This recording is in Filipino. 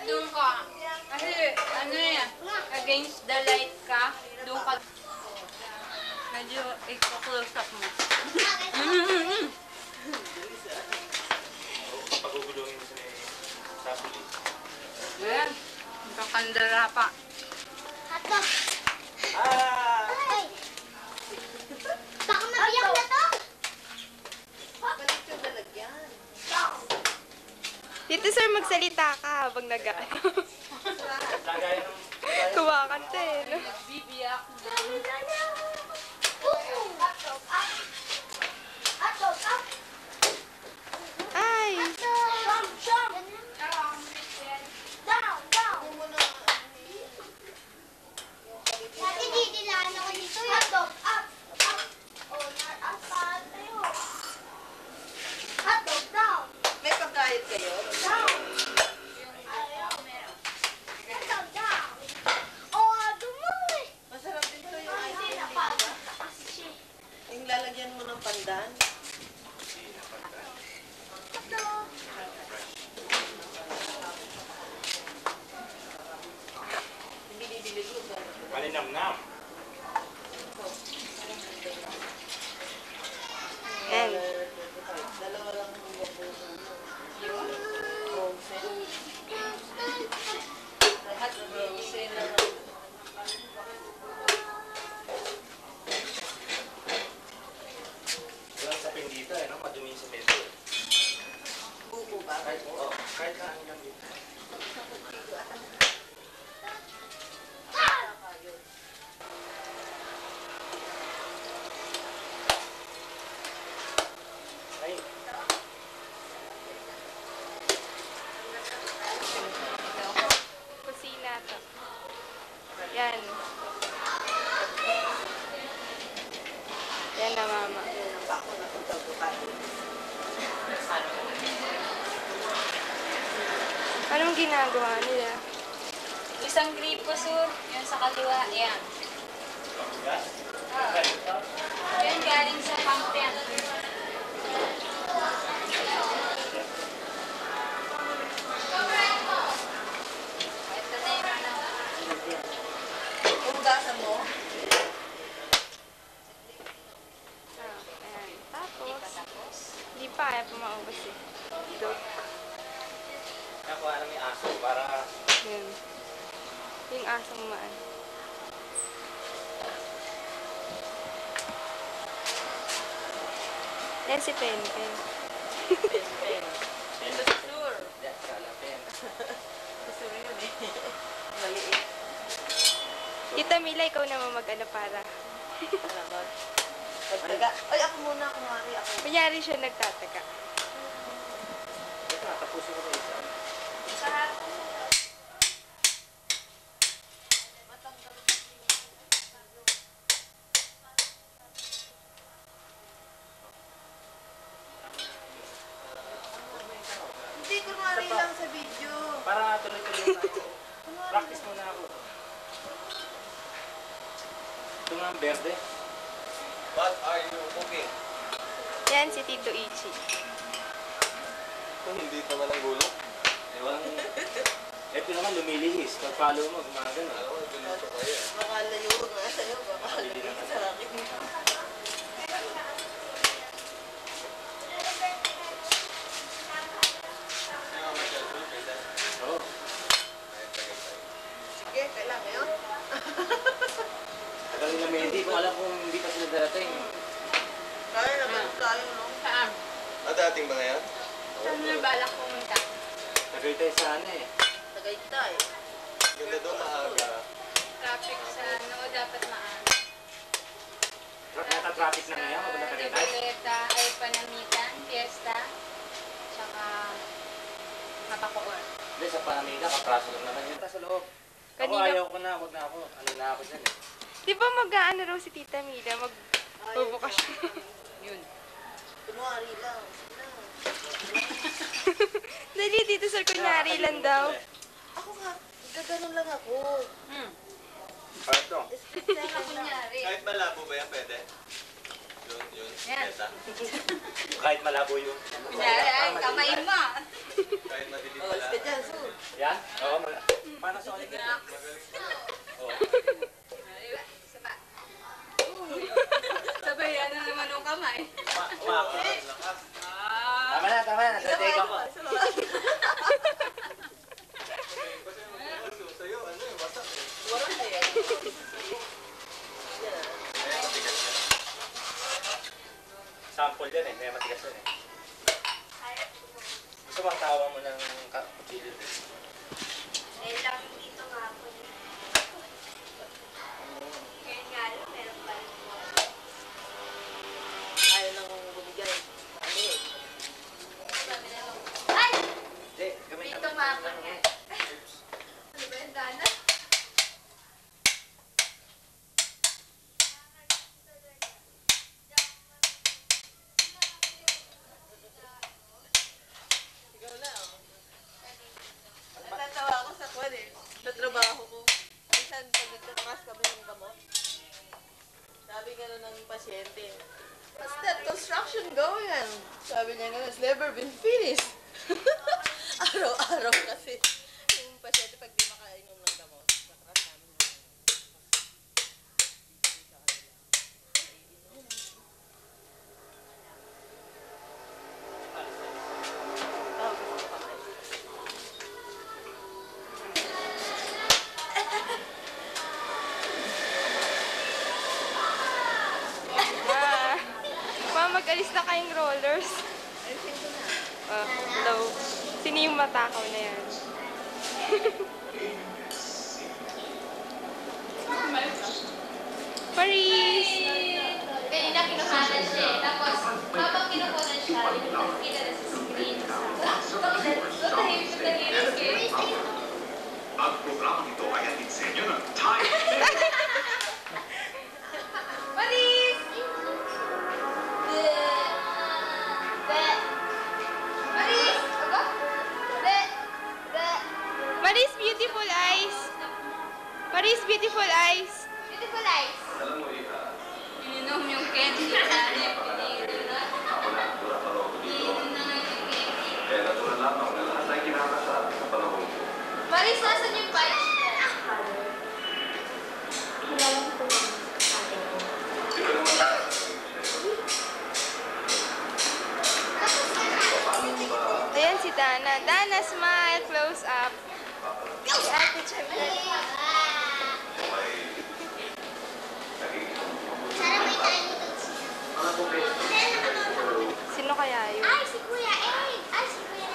doon ka. Kasi, ano yan, against the light ka, doon ka. Medyo i-close up mo. Pagugulungin mo sa pulis. Ayan, kakandara pa. Hotdog. Ah! Ay! Baka mabiyak na to. Balik yung lalagyan. Dito sir, magsalita ka habang Lagay ng... kumakanta eh. No? Nagbibiyak. Hotdog up. Hotdog up. Ay! Jump, jump. Down, down. Dati didilaan ako dito. Hotdog up. Up. Oh, up pa tayo. Hotdog down. May pagkayat kayo? Down. Hotdog down. Oh, dumami. Masarap din to yung Hindi ice na cream, pa. di ba? Yung lalagyan mo ng pandan. Hotdog. Binibili ko ba? Malinamnam. Yan. Dalawa lang yung wapuso. Lahat frozen na lang. Walang sapin dito no? Madumi yung semento. Buko ba? Kahit na ano lang dito. Ay, Kusina to. Yan. Yan na mama. Ako na ito bukain. Anong ginagawa nila? Isang gripo, sur. Yan sa kaliwa. Yan. gas? Yan galing sa pump yan. Ito na yung ano. Hugasan mo? Ayan. Tapos, hindi pa kaya pa maubos eh. Ito. Nakuha na may aso para... Yan. Yung asong maan. Yan si Pen Pen. Pen-pen. Ito si Sur. Yan, kalapin. Si Sur yun eh. Maliit. Tita Mila, ikaw naman mag-ano para. Salamat. Pagtaga. Ay, ako muna. Kumari ako. Kunyari siya nagtataka. Ito, tapusin ko na isa. Sa harap. Hindi, kunwari lang sa video. Para tuloy-tuloy tayo. Practice muna ako. Ito nga ang berde. What are you cooking? Yan si Tito Ichi. Kung hindi pa man ang gulo. Eh, walang... Ito naman lumilihis. Pag follow mo, gumagano. Alam mo, gulo pa kayo. Baka layo nga sa'yo. Baka layo sa akin. Hindi nga may cellphone, pwede. Oo. Ay, tagay. Sige, kailangan yun. Tagal nila may hindi ko alam kung hindi pa sila darating. Kaya naman tayo, no? Saan? Ah, dating ba ngayon? Saan na balak pumunta? Tagal tayo sa ano eh. Tagaytay. Ganda doon maaga. Traffic sa ano, dapat maan. Nata-traffic na ngayon. Wala Sa ka rin tayo. Reboleta ay Panamitan, Fiesta, tsaka Mapacoor. Hindi, sa Panamida, kapraso lang naman yun. Sa loob. Ako Kanina- ayaw ko na, wag na ako. Ano na ako dyan eh. Di ba mag-ano raw si Tita Mila? Magbubukas siya. Yun. Kunwari lang. Dali dito sir, kunyari lang daw. Ako nga, gaganon lang ako. Parang ito. Sana kunyari. Kahit malabo ba yan, pwede? Yun. Yan. Beta. Kahit malabo yung... Kunyari, ay, kamay mo. Kahit madilim Oh, pala. sige dyan, Sur. Yan? Oo, paano sa ulit yan? Oo. Sabay, ano naman yung kamay? Tama na, tama na. Natake ako. Sa'yo, ano yung wasak eh. Wala na yan. Yan. Kaya matigas yan. Sample yan eh. May matigas yan eh. Gusto bang tawa mo ng kutsilyo din? Eh, lang dito nga po. Ngayon nga lang, meron pa rin po. Ayaw nang bumigay. Ano eh. Ay! Hindi, gamit Dito nga po nga. Ano ba yung dana? Ikaw na, oh. Natatawa ako sa kwan eh. Sa trabaho ko. Minsan, pag nagtatakas kami ng gamot, sabi nga nun ng pasyente, "What's that construction going?" Sabi niya nga, "It's never been finished." Araw-araw kasi. Yung pasyente, pag di makainom ng gamot, natakas namin yung oh, gusto ko pa kayo. Mag-alis na kayong rollers. Hello. Sino yung matakaw na yan? Paris! Kanina kinuhanan siya eh. Tapos, habang kinukunan siya, kita na sa screen. Tahimik na tahimik eh. Ang programang ito ay ang insenyo ng Time. Maris! Maris! Aba? Paris, beautiful eyes! Paris, beautiful eyes! Beautiful eyes. Ininom yung candy. Dali, pinili na. Ako na, dura pa rin dito. Ininom na nga yung candy. Kaya natural lamang na lahat ay kinakasal sa panahon ko. Maris, nasan yung bike? Ito naman ang paano ba Ayan si Dana. Dana, smile! Close up. Ate Chamel. may naging Sana may time doon siya. mga kompleto? Sino kaya yun? Ay, si Kuya Egg! Ay, si Kuya